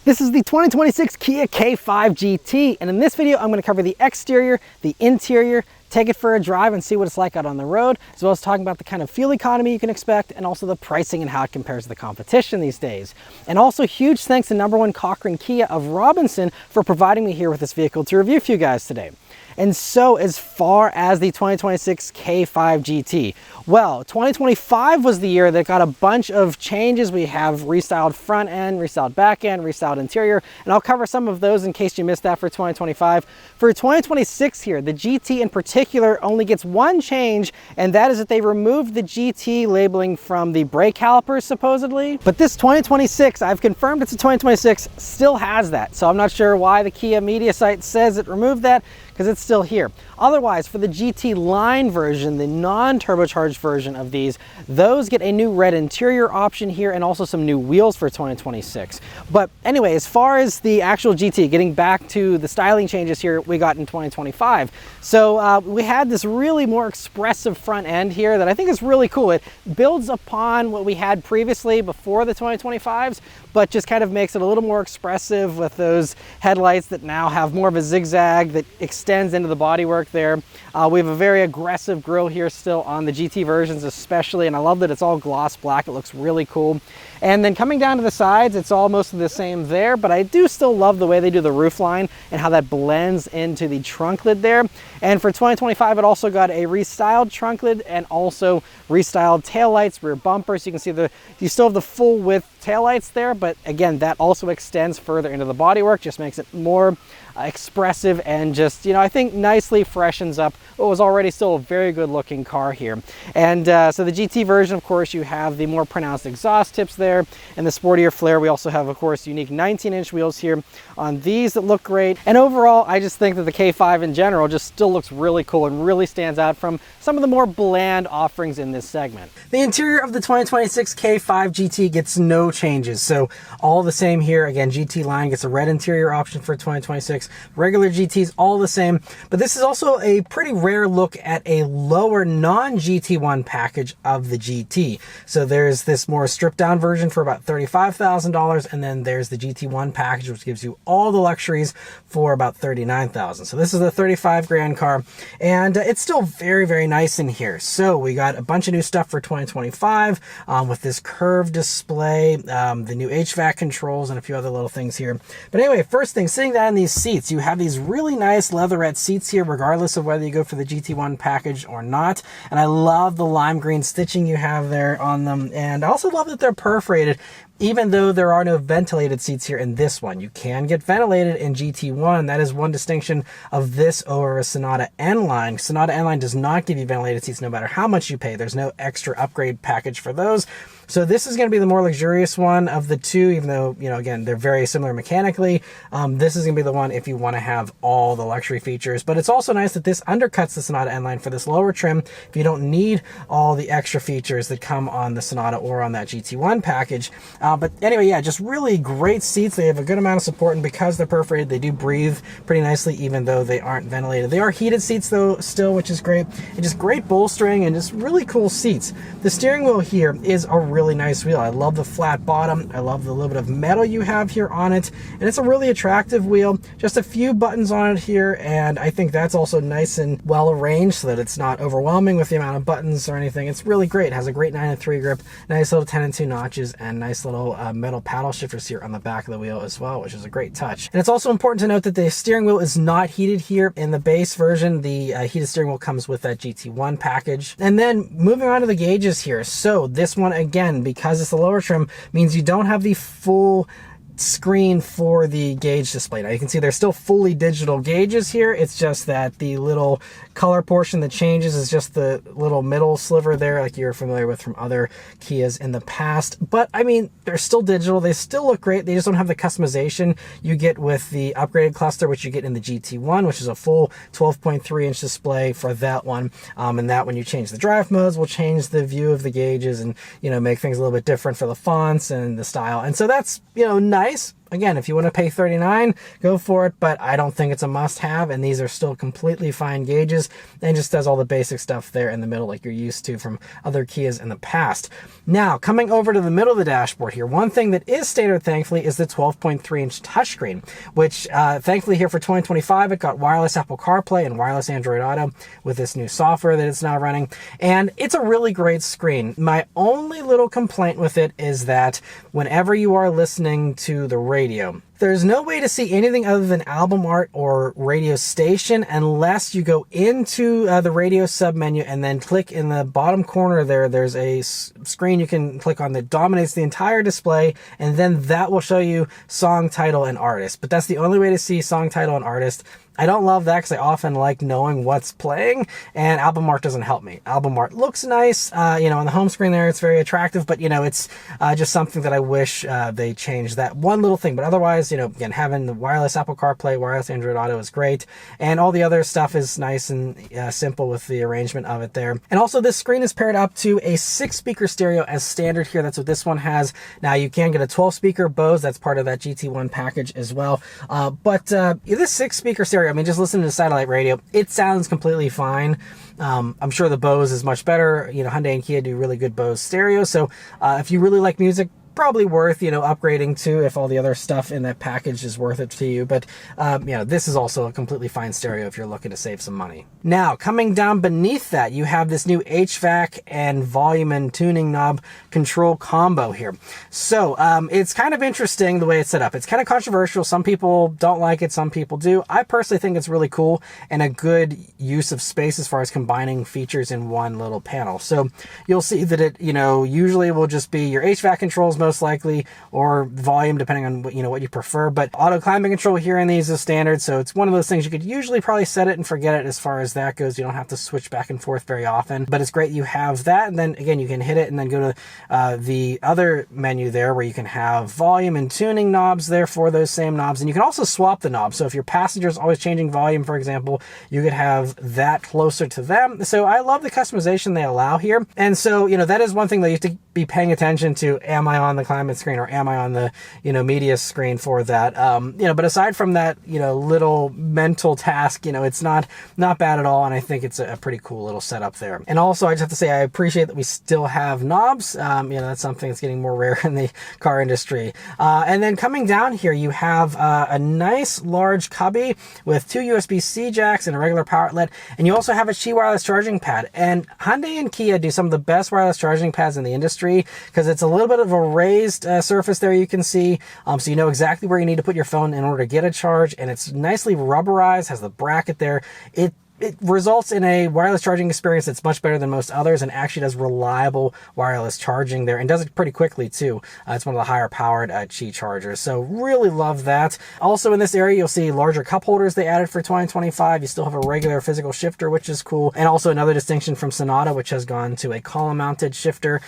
This is the 2026 Kia K5 GT, and in this video I'm going to cover the exterior, the interior, take it for a drive and see what it's like out on the road, as well as talking about the kind of fuel economy you can expect and also the pricing and how it compares to the competition these days. And also huge thanks to #1 Cochrane Kia of Robinson for providing me here with this vehicle to review for you guys today. And so as far as the 2026 K5 GT, well, 2025 was the year that got a bunch of changes. We have restyled front end, restyled back end, restyled interior, and I'll cover some of those in case you missed that for 2025. For 2026 here, the GT in particular only gets one change, and that is that they removed the GT labeling from the brake calipers supposedly. But this 2026, I've confirmed it's a 2026, still has that. So I'm not sure why the Kia media site says it removed that, because it's still here. Otherwise, for the GT line version, the non-turbocharged version of these, those get a new red interior option here and also some new wheels for 2026. But anyway, as far as the actual GT, getting back to the styling changes here we got in 2025. So we had this really more expressive front end here that I think is really cool. It builds upon what we had previously before the 2025s, but just kind of makes it a little more expressive with those headlights that now have more of a zigzag that extends into the bodywork there. We have a very aggressive grille here still on the GT versions especially, and I love that it's all gloss black. It looks really cool. And then coming down to the sides, it's all mostly the same there, but I do still love the way they do the roof line and how that blends into the trunk lid there. And for 2025, it also got a restyled trunk lid and also restyled taillights, rear bumpers. You can see you still have the full width taillights there, but again, that also extends further into the bodywork, just makes it more expressive and just, you know, I think nicely freshens up what was already still a very good looking car here. And so the GT version, of course, you have the more pronounced exhaust tips there and the sportier flare. We also have, of course, unique 19-inch wheels here on these that look great. And overall, I just think that the K5 in general just still looks really cool and really stands out from some of the more bland offerings in this segment. The interior of the 2026 K5 GT gets no changes. So all the same here. Again, GT line gets a red interior option for 2026. Regular GTs all the same, but this is also a pretty rare look at a lower non-GT1 package of the GT. So there's this more stripped down version for about $35,000, and then there's the GT1 package, which gives you all the luxuries for about $39,000. So this is a 35 grand car, and it's still very, very nice in here. So we got a bunch of new stuff for 2025 with this curved display, the new HVAC controls, and a few other little things here. But anyway, first thing, sitting down in these seats, you have these really nice leatherette seats here, regardless of whether you go for the GT1 package or not. And I love the lime green stitching you have there on them. And I also love that they're perforated, even though there are no ventilated seats here in this one. You can get ventilated in GT1. That is one distinction of this over a Sonata N-Line. Sonata N-Line does not give you ventilated seats no matter how much you pay. There's no extra upgrade package for those. So this is going to be the more luxurious one of the two, even though, you know, again, they're very similar mechanically. This is going to be the one if you want to have all the luxury features. But it's also nice that this undercuts the Sonata N-Line for this lower trim if you don't need all the extra features that come on the Sonata or on that GT1 package. But anyway, yeah, just really great seats. They have a good amount of support, and because they're perforated, they do breathe pretty nicely, even though they aren't ventilated. They are heated seats though still, which is great. And just great bolstering and just really cool seats. The steering wheel here is a really nice wheel. I love the flat bottom. I love the little bit of metal you have here on it, and it's a really attractive wheel. Just a few buttons on it here, and I think that's also nice and well arranged so that it's not overwhelming with the amount of buttons or anything. It's really great. It has a great 9-3 grip, nice little 10-2 notches, and nice little metal paddle shifters here on the back of the wheel as well, which is a great touch. And it's also important to note that the steering wheel is not heated here in the base version. The heated steering wheel comes with that GT1 package. And then moving on to the gauges here. So this one, again, because it's the lower trim, means you don't have the full screen for the gauge display. Now you can see there's still fully digital gauges here. It's just that the little color portion that changes is just the little middle sliver there, like you're familiar with from other Kias in the past. But I mean, they're still digital. They still look great. They just don't have the customization you get with the upgraded cluster, which you get in the GT1, which is a full 12.3-inch display for that one. And that when you change the drive modes will change the view of the gauges and, you know, make things a little bit different for the fonts and the style. And so that's, you know, nice. again, if you want to pay $39, go for it, but I don't think it's a must-have, and these are still completely fine gauges, and just does all the basic stuff there in the middle like you're used to from other Kias in the past. Now, coming over to the middle of the dashboard here, one thing that is standard, thankfully, is the 12.3-inch touchscreen, which thankfully here for 2025, it got wireless Apple CarPlay and wireless Android Auto with this new software that it's now running, and it's a really great screen. My only little complaint with it is that whenever you are listening to the radio, there's no way to see anything other than album art or radio station unless you go into the radio submenu and then click in the bottom corner there. There's a screen you can click on that dominates the entire display, and then that will show you song title and artist. But that's the only way to see song title and artist. I don't love that because I often like knowing what's playing, and album art doesn't help me. Album art looks nice, you know, on the home screen there, it's very attractive, but, you know, it's just something that I wish they changed that one little thing. But otherwise, you know, again, having the wireless Apple CarPlay, wireless Android Auto is great, and all the other stuff is nice and simple with the arrangement of it there. And also, this screen is paired up to a 6-speaker stereo as standard here. That's what this one has. Now, you can get a 12-speaker Bose. That's part of that GT1 package as well. But this 6-speaker stereo, I mean, just listening to satellite radio, it sounds completely fine. I'm sure the Bose is much better. You know, Hyundai and Kia do really good Bose stereo. So if you really like music, probably worth, you know, upgrading to if all the other stuff in that package is worth it to you. But, you know, this is also a completely fine stereo if you're looking to save some money. Now, coming down beneath that, you have this new HVAC and volume and tuning knob control combo here. So it's kind of interesting the way it's set up. It's kind of controversial. Some people don't like it. Some people do. I personally think it's really cool and a good use of space as far as combining features in one little panel. So you'll see that it, you know, usually will just be your HVAC controls most likely, or volume, depending on what, you know, what you prefer. But auto climate control here in these is standard, so it's one of those things you could usually probably set it and forget it as far as that goes. You don't have to switch back and forth very often, but it's great you have that. And then again, you can hit it and then go to the other menu there where you can have volume and tuning knobs there for those same knobs. And you can also swap the knobs. So if your passenger is always changing volume, for example, you could have that closer to them. So I love the customization they allow here. And so, you know, that is one thing that you have to be paying attention to. Am I on the climate screen, or am I on the, you know, media screen for that? You know, but aside from that, you know, little mental task, you know, it's not bad at all. And I think it's a pretty cool little setup there. And also, I just have to say, I appreciate that we still have knobs. You know, that's something that's getting more rare in the car industry. And then coming down here, you have a nice large cubby with 2 USB-C jacks and a regular power outlet. And you also have a Qi wireless charging pad. And Hyundai and Kia do some of the best wireless charging pads in the industry because it's a little bit of a raised surface there you can see. So you know exactly where you need to put your phone in order to get a charge. And it's nicely rubberized, has the bracket there. It results in a wireless charging experience that's much better than most others, and actually does reliable wireless charging there, and does it pretty quickly too. It's one of the higher powered Qi chargers, so really love that. Also in this area, you'll see larger cup holders they added for 2025. You still have a regular physical shifter, which is cool, and also another distinction from Sonata, which has gone to a column mounted shifter.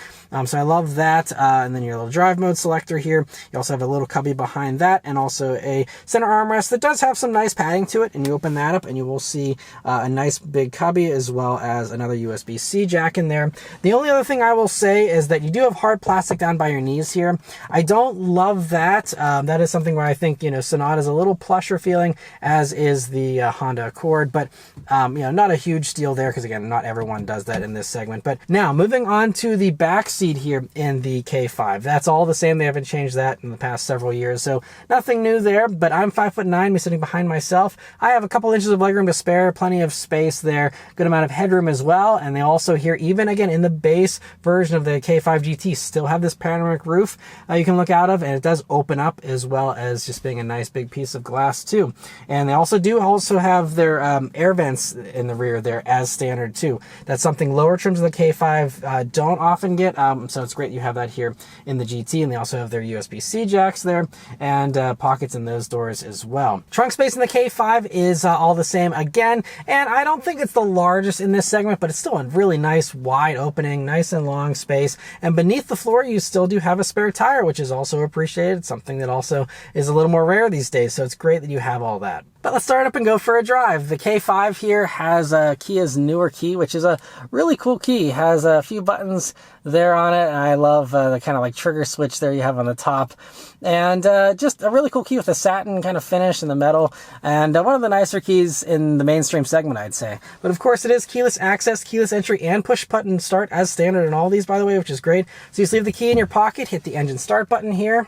So I love that. And then your little drive mode selector here. You also have a little cubby behind that, and also a center armrest that does have some nice padding to it. And you open that up and you will see a nice big cubby, as well as another USB-C jack in there. The only other thing I will say is that you do have hard plastic down by your knees here. I don't love that. That is something where I think, you know, Sonata is a little plusher feeling, as is the Honda Accord, but you know, not a huge deal there, because again, not everyone does that in this segment. But now moving on to the back seat here in the K5, that's all the same. They haven't changed that in the past several years, so nothing new there. But I'm 5'9", me sitting behind myself. I have a couple inches of legroom to spare, plenty of space there, good amount of headroom as well. And they also here, even again in the base version of the K5 GT, still have this panoramic roof you can look out of, and it does open up, as well as just being a nice big piece of glass too. And they also have their air vents in the rear there as standard too. That's something lower trims of the K5 don't often get, so it's great you have that here in the GT. And they also have their USB-C jacks there, and pockets in those doors as well. Trunk space in the K5 is all the same again, and I don't think it's the largest in this segment, but it's still a really nice wide opening, nice and long space. And beneath the floor, you still do have a spare tire, which is also appreciated, something that also is a little more rare these days. So it's great that you have all that. But let's start up and go for a drive. The K5 here has Kia's newer key, which is a really cool key. It has a few buttons there on it. And I love the kind of like trigger switch there you have on the top. And just a really cool key with a satin kind of finish in the metal. And one of the nicer keys in the mainstream segment, I'd say. But of course it is keyless access, keyless entry, and push button start as standard in all these, by the way, which is great. So you just leave the key in your pocket, hit the engine start button here,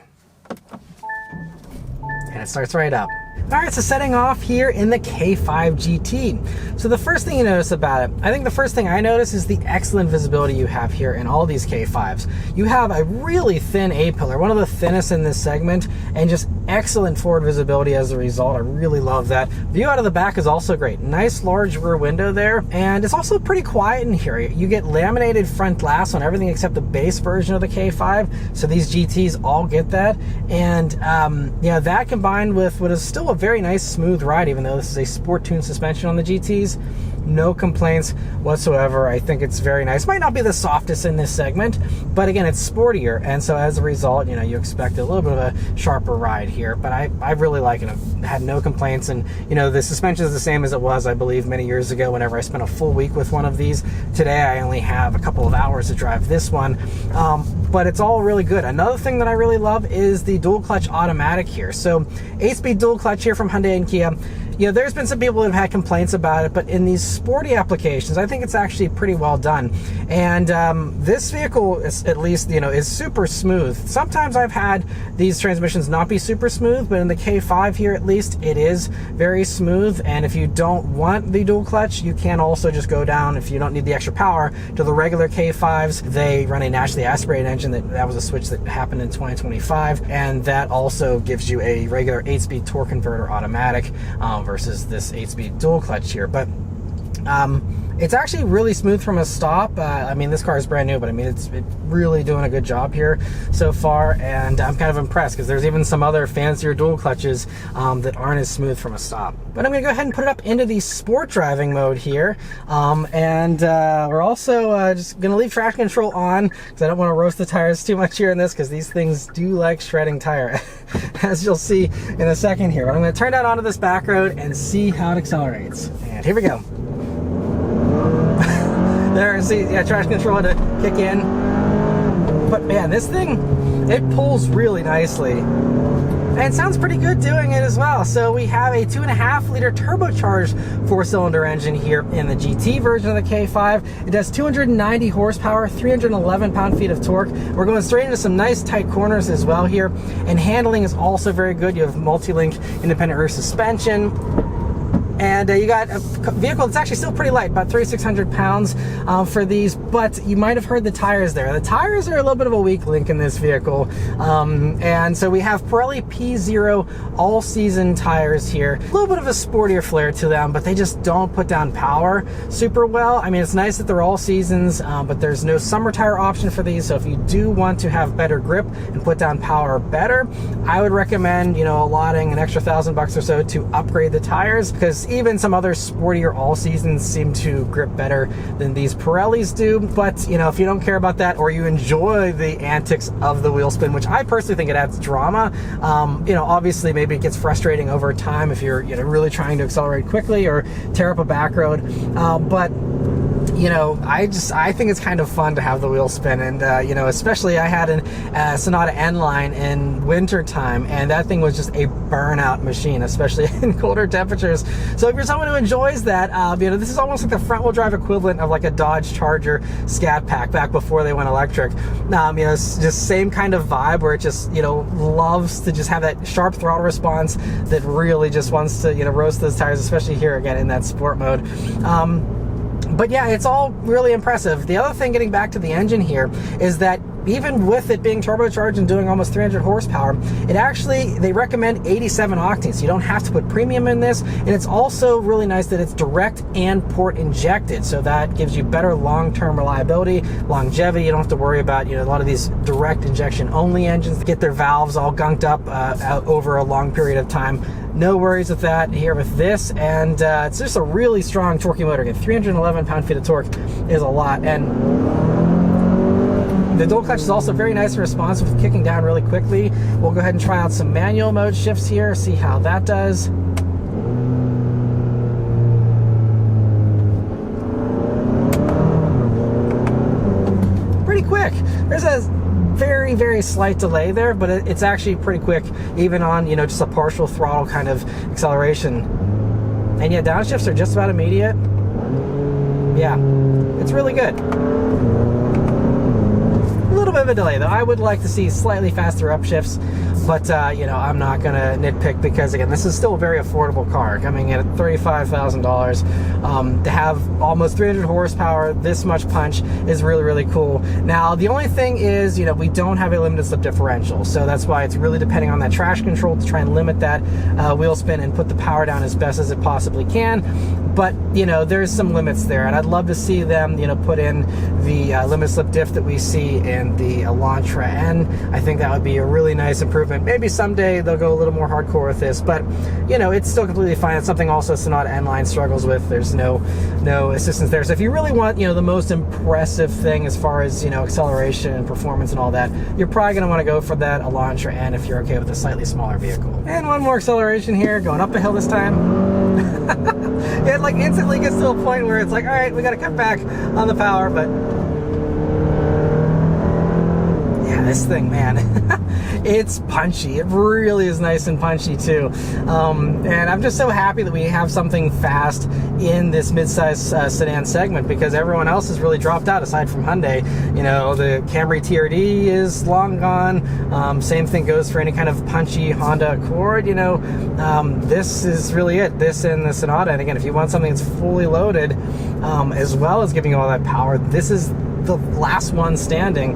and it starts right up. All right, so setting off here in the K5 GT. So the first thing you notice about it, I think the first thing I notice is the excellent visibility you have here in all these K5s. You have a really thin A-pillar, one of the thinnest in this segment, and just excellent forward visibility as a result. I really love that. View out of the back is also great. Nice large rear window there, and it's also pretty quiet in here. You get laminated front glass on everything except the base version of the K5, so these GTs all get that. And yeah, that combined with what is still a very nice smooth ride, even though this is a sport tuned suspension on the GTs. No complaints whatsoever. I think it's very nice. Might not be the softest in this segment, but again, it's sportier, and so as a result, you know, you expect a little bit of a sharper ride here. But I really like it. I had no complaints, and you know, the suspension is the same as it was, I believe, many years ago. Whenever I spent a full week with one of these, today I only have a couple of hours to drive this one, but it's all really good. Another thing that I really love is the dual clutch automatic here. So 8-speed dual clutch here from Hyundai and Kia. You know, there's been some people that have had complaints about it, but in these sporty applications, I think it's actually pretty well done. And this vehicle, is, at least, you know, is super smooth. Sometimes I've had these transmissions not be super smooth, but in the K5 here, at least, it is very smooth. And if you don't want the dual clutch, you can also just go down, if you don't need the extra power, to the regular K5s. They run a naturally aspirated engine. That was a switch that happened in 2025, and that also gives you a regular 8-speed torque converter automatic versus this 8-speed dual clutch here. But it's actually really smooth from a stop. I mean, this car is brand new, but I mean, it's really doing a good job here so far, and I'm kind of impressed because there's even some other fancier dual clutches that aren't as smooth from a stop. But I'm gonna go ahead and put it up into the sport driving mode here, and we're also just gonna leave traction control on because I don't want to roast the tires too much here in this, because these things do like shredding tire, as you'll see in a second here. But I'm gonna turn that onto this back road and see how it accelerates. And here we go. There, see, yeah, traction control had to kick in. But man, this thing, it pulls really nicely. And it sounds pretty good doing it as well. So we have a 2.5-liter turbocharged 4-cylinder engine here in the GT version of the K5. It does 290 horsepower, 311 pound-feet of torque. We're going straight into some nice tight corners as well here. And handling is also very good. You have multi-link independent rear suspension. And you got a vehicle that's actually still pretty light, about 3,600 pounds for these, but you might have heard the tires there. The tires are a little bit of a weak link in this vehicle. And so we have Pirelli P0 all-season tires here. A little bit of a sportier flair to them, but they just don't put down power super well. I mean, it's nice that they're all seasons, but there's no summer tire option for these. So if you do want to have better grip and put down power better, I would recommend, you know, allotting an extra $1,000 or so to upgrade the tires, because even some other sportier all seasons seem to grip better than these Pirellis do. But you know, if you don't care about that, or you enjoy the antics of the wheel spin, which I personally think it adds drama, you know, obviously maybe it gets frustrating over time if you're, you know, really trying to accelerate quickly or tear up a back road, but you know, I think it's kind of fun to have the wheel spin. And you know, especially I had a Sonata N-Line in winter time, and that thing was just a burnout machine, especially in colder temperatures. So if you're someone who enjoys that, you know, this is almost like the front wheel drive equivalent of like a Dodge Charger Scat Pack back before they went electric. You know, it's just same kind of vibe where it just, you know, loves to just have that sharp throttle response that really just wants to, you know, roast those tires, especially here again in that sport mode. But yeah, it's all really impressive. The other thing, getting back to the engine here, is that even with it being turbocharged and doing almost 300 horsepower, it actually, they recommend 87 octane, so you don't have to put premium in this. And it's also really nice that it's direct and port injected, so that gives you better long-term reliability, longevity. You don't have to worry about, you know, a lot of these direct injection only engines that get their valves all gunked up over a long period of time. No worries with that here with this, and it's just a really strong torquey motor. Again, 311 pound-feet of torque is a lot, and the dual clutch is also very nice and responsive with kicking down really quickly. We'll go ahead and try out some manual mode shifts here, see how that does. Pretty quick. There's a very, very slight delay there, but it's actually pretty quick, even on, you know, just a partial throttle kind of acceleration. And yeah, downshifts are just about immediate. Yeah, it's really good. A little bit of a delay though. I would like to see slightly faster upshifts, but you know, I'm not gonna nitpick, because again, this is still a very affordable car, coming in at $35,000. To have almost 300 horsepower, this much punch is really, really cool. Now, the only thing is, you know, we don't have a limited slip differential, so that's why it's really depending on that traction control to try and limit that wheel spin and put the power down as best as it possibly can. But, you know, there's some limits there, and I'd love to see them, you know, put in the limited slip diff that we see in the Elantra N. I think that would be a really nice improvement. Maybe someday they'll go a little more hardcore with this, but, you know, it's still completely fine. It's something also Sonata N-Line struggles with. There's no assistance there. So if you really want, you know, the most impressive thing as far as, you know, acceleration and performance and all that, you're probably going to want to go for that Elantra N if you're okay with a slightly smaller vehicle. And one more acceleration here, going up a hill this time. It like instantly gets to a point where it's like, all right, we got to cut back on the power, but yeah, this thing, man, it's punchy. It really is nice and punchy too. And I'm just so happy that we have something fast in this midsize sedan segment, because everyone else has really dropped out aside from Hyundai. You know, the Camry TRD is long gone. Same thing goes for any kind of punchy Honda Accord. You know, this is really it. This and the Sonata. And again, if you want something that's fully loaded, as well as giving you all that power, this is the last one standing.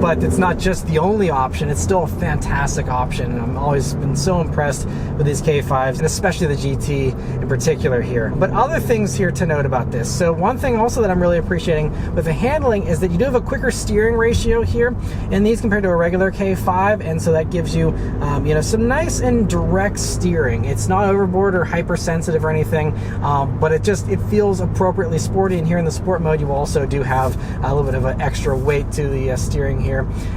But it's not just the only option, it's still a fantastic option, and I've always been so impressed with these K5s, and especially the GT in particular here. But other things here to note about this. So one thing also that I'm really appreciating with the handling is that you do have a quicker steering ratio here in these compared to a regular K5, and so that gives you you know, some nice and direct steering. It's not overboard or hypersensitive or anything, but it feels appropriately sporty. And here in the sport mode, you also do have a little bit of an extra weight to the steering here.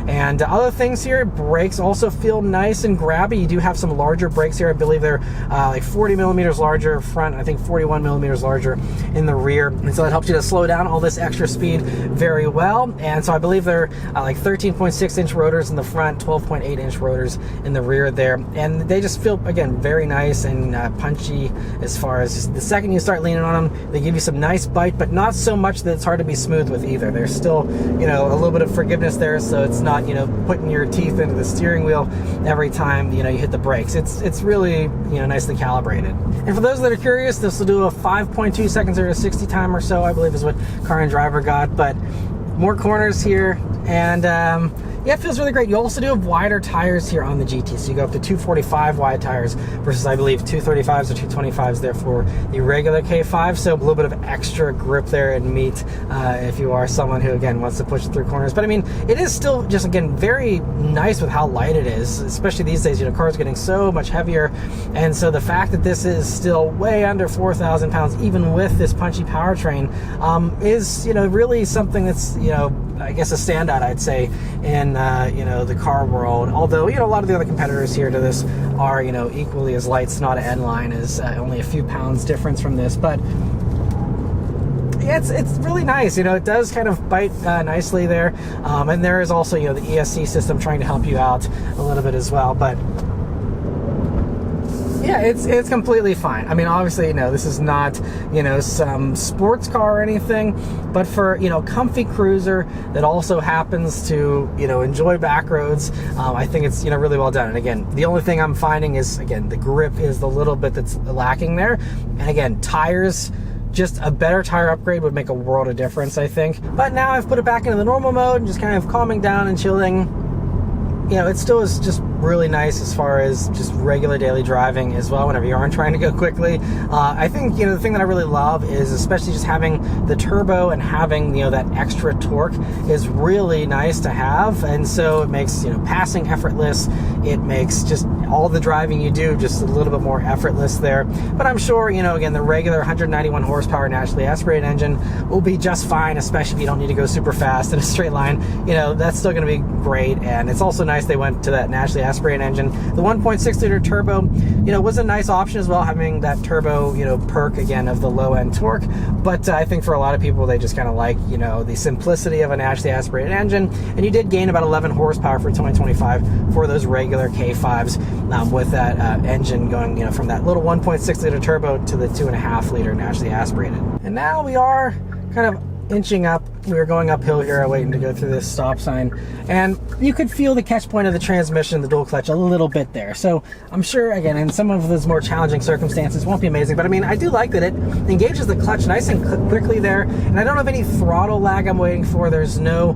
And other things here, brakes also feel nice and grabby. You do have some larger brakes here. I believe they're like 40 millimeters larger front, I think 41 millimeters larger in the rear, and so that helps you to slow down all this extra speed very well. And so I believe they're like 13.6 inch rotors in the front, 12.8 inch rotors in the rear there, and they just feel, again, very nice and punchy. As far as the second you start leaning on them, they give you some nice bite, but not so much that it's hard to be smooth with either. There's still, you know, a little bit of forgiveness there, so it's not, you know, putting your teeth into the steering wheel every time, you know, you hit the brakes. It's really, you know, nicely calibrated. And for those that are curious, this will do a 5.2 seconds or a 60 time or so, I believe is what Car and Driver got. But more corners here, and yeah, it feels really great. You also do have wider tires here on the GT, so you go up to 245 wide tires versus, I believe, 235s or 225s there for the regular K5, so a little bit of extra grip there and meat if you are someone who, again, wants to push through corners. But I mean, it is still just, again, very nice with how light it is, especially these days. You know, cars are getting so much heavier, and so the fact that this is still way under 4,000 pounds, even with this punchy powertrain, is, you know, really something that's, you know, I guess a standout, I'd say, in you know, the car world. Although, you know, a lot of the other competitors here to this are, you know, equally as light. Sonata N-Line is only a few pounds difference from this, but yeah, it's really nice. You know, it does kind of bite nicely there, and there is also, you know, the ESC system trying to help you out a little bit as well. But yeah, it's completely fine. I mean, obviously, you know, this is not, you know, some sports car or anything, but for, you know, comfy cruiser that also happens to, you know, enjoy back roads, I think it's, you know, really well done. And again, the only thing I'm finding is, again, the grip is the little bit that's lacking there. And again, tires, just a better tire upgrade would make a world of difference, I think. But now I've put it back into the normal mode and just kind of calming down and chilling. You know, it still is just really nice as far as just regular daily driving as well, whenever you aren't trying to go quickly. I think, you know, the thing that I really love is especially just having the turbo and having, you know, that extra torque is really nice to have. And so it makes, you know, passing effortless. It makes just all the driving you do just a little bit more effortless there. But I'm sure, you know, again, the regular 191 horsepower naturally aspirated engine will be just fine, especially if you don't need to go super fast in a straight line. You know, that's still going to be great. And it's also nice they went to that naturally aspirated aspirated engine. The 1.6 liter turbo, was a nice option as well, having that turbo, perk again of the low end torque. But I think for a lot of people, they just kind of like, the simplicity of a naturally aspirated engine. And you did gain about 11 horsepower for 2025 for those regular K5s with that engine going, from that little 1.6 liter turbo to the 2.5 liter naturally aspirated. And now we are kind of inching up. We were going uphill here, waiting to go through this stop sign, and you could feel the catch point of the transmission, the dual clutch, a little bit there. So I'm sure, again, in some of those more challenging circumstances, won't be amazing, but I mean, I do like that it engages the clutch nice and quickly there, and I don't have any throttle lag I'm waiting for. There's no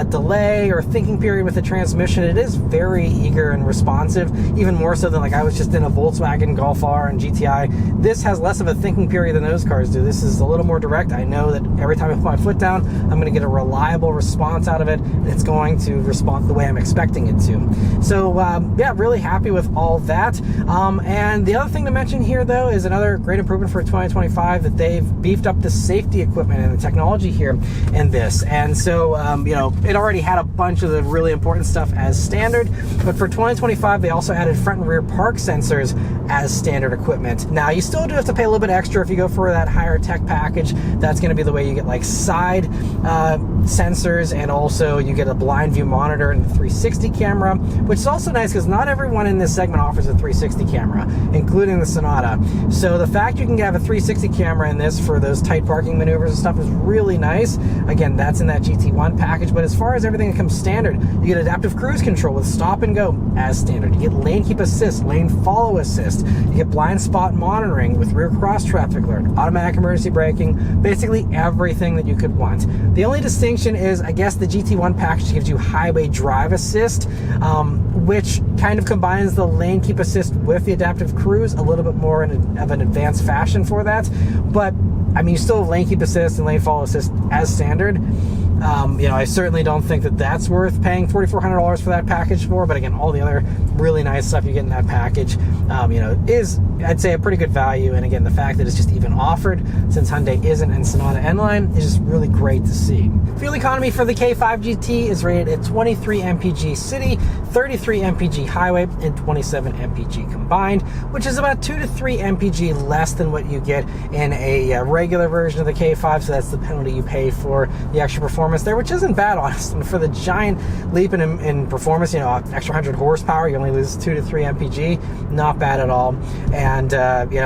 delay or thinking period with the transmission. It is very eager and responsive, even more so than like I was just in a Volkswagen Golf R and GTI. This has less of a thinking period than those cars do. This is a little more direct. I know that every time I put my foot down, I'm going to get a reliable response out of it, and it's going to respond the way I'm expecting it to. So yeah, really happy with all that. And the other thing to mention here, though, is another great improvement for 2025, that they've beefed up the safety equipment and the technology here in this. And so it already had a bunch of the really important stuff as standard, but for 2025 they also added front and rear park sensors as standard equipment. Now you still do have to pay a little bit extra if you go for that higher tech package. That's going to be the way you get like side sensors, and also you get a blind view monitor and the 360 camera, which is also nice because not everyone in this segment offers a 360 camera, including the Sonata. So the fact you can have a 360 camera in this for those tight parking maneuvers and stuff is really nice. Again, that's in that GT1 package, but as far as everything that comes standard, you get adaptive cruise control with stop and go as standard. You get lane keep assist, lane follow assist. You get blind spot monitoring with rear cross traffic alert, automatic emergency braking, basically everything that you could want. The only distinction is, I guess, the GT1 package gives you highway drive assist, which kind of combines the lane keep assist with the adaptive cruise a little bit more of an advanced fashion for that. But I mean, you still have lane keep assist and lane follow assist as standard. I certainly don't think that that's worth paying $4,400 for that package for, but again, all the other really nice stuff you get in that package, is, I'd say, a pretty good value. And again, the fact that it's just even offered since Hyundai isn't in Sonata N-Line is just really great to see. Fuel economy for the K5 GT is rated at 23 mpg city, 33 mpg highway, and 27 mpg combined, which is about 2 to 3 mpg less than what you get in a regular version of the K5. So that's the penalty you pay for the extra performance there, which isn't bad, honestly. For the giant leap in performance, extra 100 horsepower, you only lose 2 to 3 mpg, not bad at all. And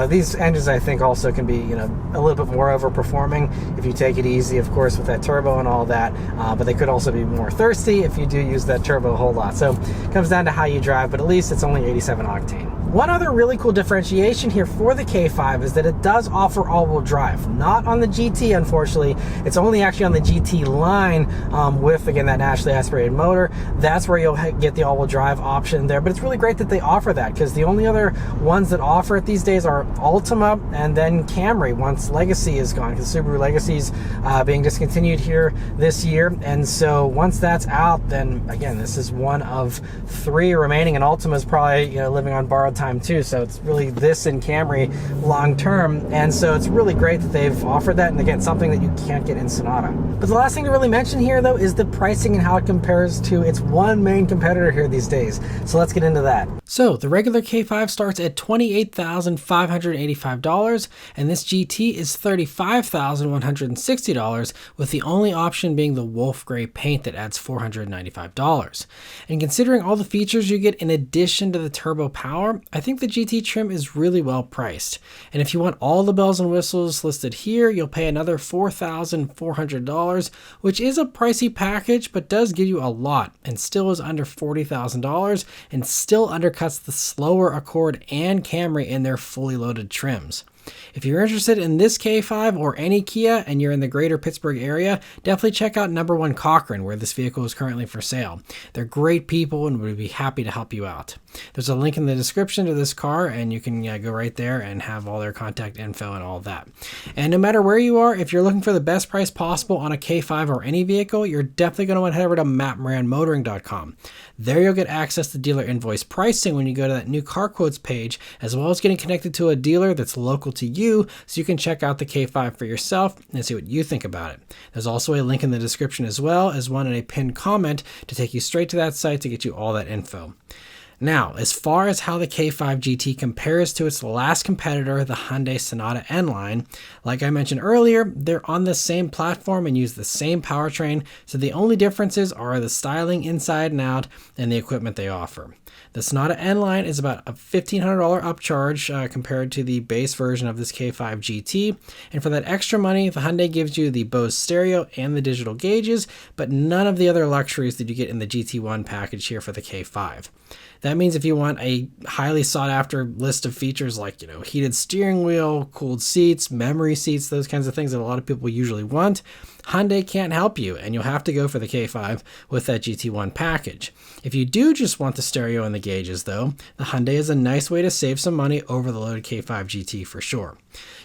these engines, I think, also can be a little bit more overperforming if you take it easy, of course, with that turbo and all that, but they could also be more thirsty if you do use that turbo a whole lot. So it comes down to how you drive, but at least it's only 87 octane. One other really cool differentiation here for the K5 is that it does offer all-wheel drive. Not on the GT, unfortunately. It's only actually on the GT line with, again, that naturally aspirated motor. That's where you'll get the all-wheel drive option there. But it's really great that they offer that, because the only other ones that offer it these days are Altima and then Camry, once Legacy is gone, because Subaru Legacy's being discontinued here this year. And so once that's out, then again, this is one of 3 remaining, and Altima's probably living on borrowed time too. So it's really this and Camry long term, and so it's really great that they've offered that, and again, something that you can't get in Sonata. But the last thing to really mention here, though, is the pricing and how it compares to its one main competitor here these days. So let's get into that. So the regular K5 starts at $28,585, and this GT is $35,160, with the only option being the wolf gray paint that adds $495. And considering all the features you get in addition to the turbo power, I think the GT trim is really well priced. And if you want all the bells and whistles listed here, you'll pay another $4,400, which is a pricey package, but does give you a lot, and still is under $40,000, and still undercuts the slower Accord and Camry in their fully loaded trims. If you're interested in this K5 or any Kia and you're in the greater Pittsburgh area, definitely check out Number 1 Cochrane, where this vehicle is currently for sale. They're great people and would be happy to help you out. There's a link in the description to this car, and you can go right there and have all their contact info and all that. And no matter where you are, if you're looking for the best price possible on a K5 or any vehicle, you're definitely going to want to head over to mattmoranmotoring.com. There you'll get access to dealer invoice pricing when you go to that new car quotes page, as well as getting connected to a dealer that's local to you, so you can check out the K5 for yourself and see what you think about it. There's also a link in the description, as well as one in a pinned comment, to take you straight to that site to get you all that info. Now, as far as how the K5 GT compares to its last competitor, the Hyundai Sonata N-Line, like I mentioned earlier, they're on the same platform and use the same powertrain, so the only differences are the styling inside and out and the equipment they offer. The Sonata N-Line is about a $1,500 upcharge compared to the base version of this K5 GT, and for that extra money, the Hyundai gives you the Bose stereo and the digital gauges, but none of the other luxuries that you get in the GT1 package here for the K5. That means if you want a highly sought after list of features like, heated steering wheel, cooled seats, memory seats, those kinds of things that a lot of people usually want, Hyundai can't help you, and you'll have to go for the K5 with that GT1 package. If you do just want the stereo and the gauges though, the Hyundai is a nice way to save some money over the loaded K5 GT for sure.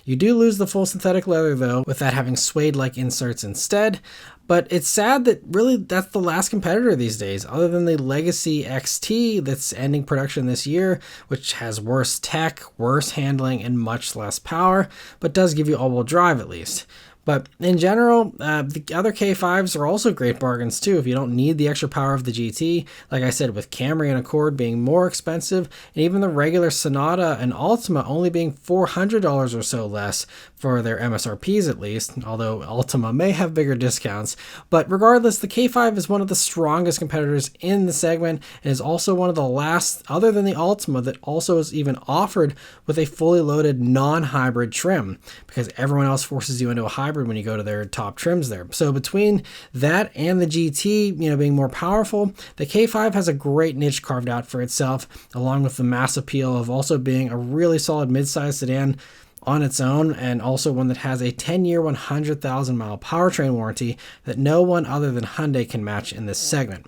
You do lose the full synthetic leather though, with that having suede-like inserts instead, but it's sad that really that's the last competitor these days, other than the Legacy XT that's ending production this year, which has worse tech, worse handling, and much less power, but does give you all-wheel drive at least. But in general, the other K5s are also great bargains too if you don't need the extra power of the GT. Like I said, with Camry and Accord being more expensive, and even the regular Sonata and Altima only being $400 or so less for their MSRPs at least, although Altima may have bigger discounts. But regardless, the K5 is one of the strongest competitors in the segment and is also one of the last, other than the Altima, that also is even offered with a fully loaded non-hybrid trim, because everyone else forces you into a hybrid when you go to their top trims there. So between that and the GT, being more powerful, the K5 has a great niche carved out for itself, along with the mass appeal of also being a really solid midsize sedan on its own, and also one that has a 10-year, 100,000-mile powertrain warranty that no one other than Hyundai can match in this segment.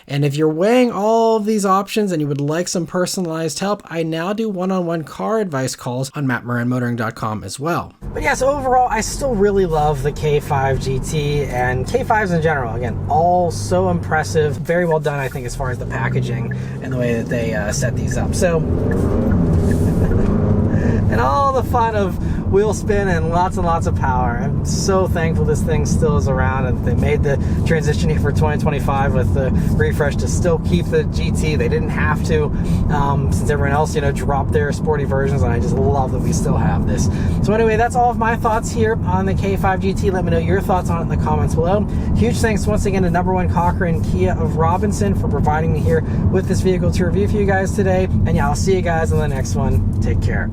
And if you're weighing all of these options and you would like some personalized help, I now do one-on-one car advice calls on mattmoranmotoring.com as well. But yeah, so overall, I still really love the K5 GT and K5s in general. Again, all so impressive. Very well done, I think, as far as the packaging and the way that they set these up. So, and all the fun of wheel spin and lots of power. I'm so thankful this thing still is around and they made the transition here for 2025 with the refresh to still keep the GT. They didn't have to, since everyone else, dropped their sporty versions, and I just love that we still have this. So anyway, that's all of my thoughts here on the K5 GT. Let me know your thoughts on it in the comments below. Huge thanks once again to #1 Cochran Kia of Robinson for providing me here with this vehicle to review for you guys today. And yeah, I'll see you guys in the next one. Take care.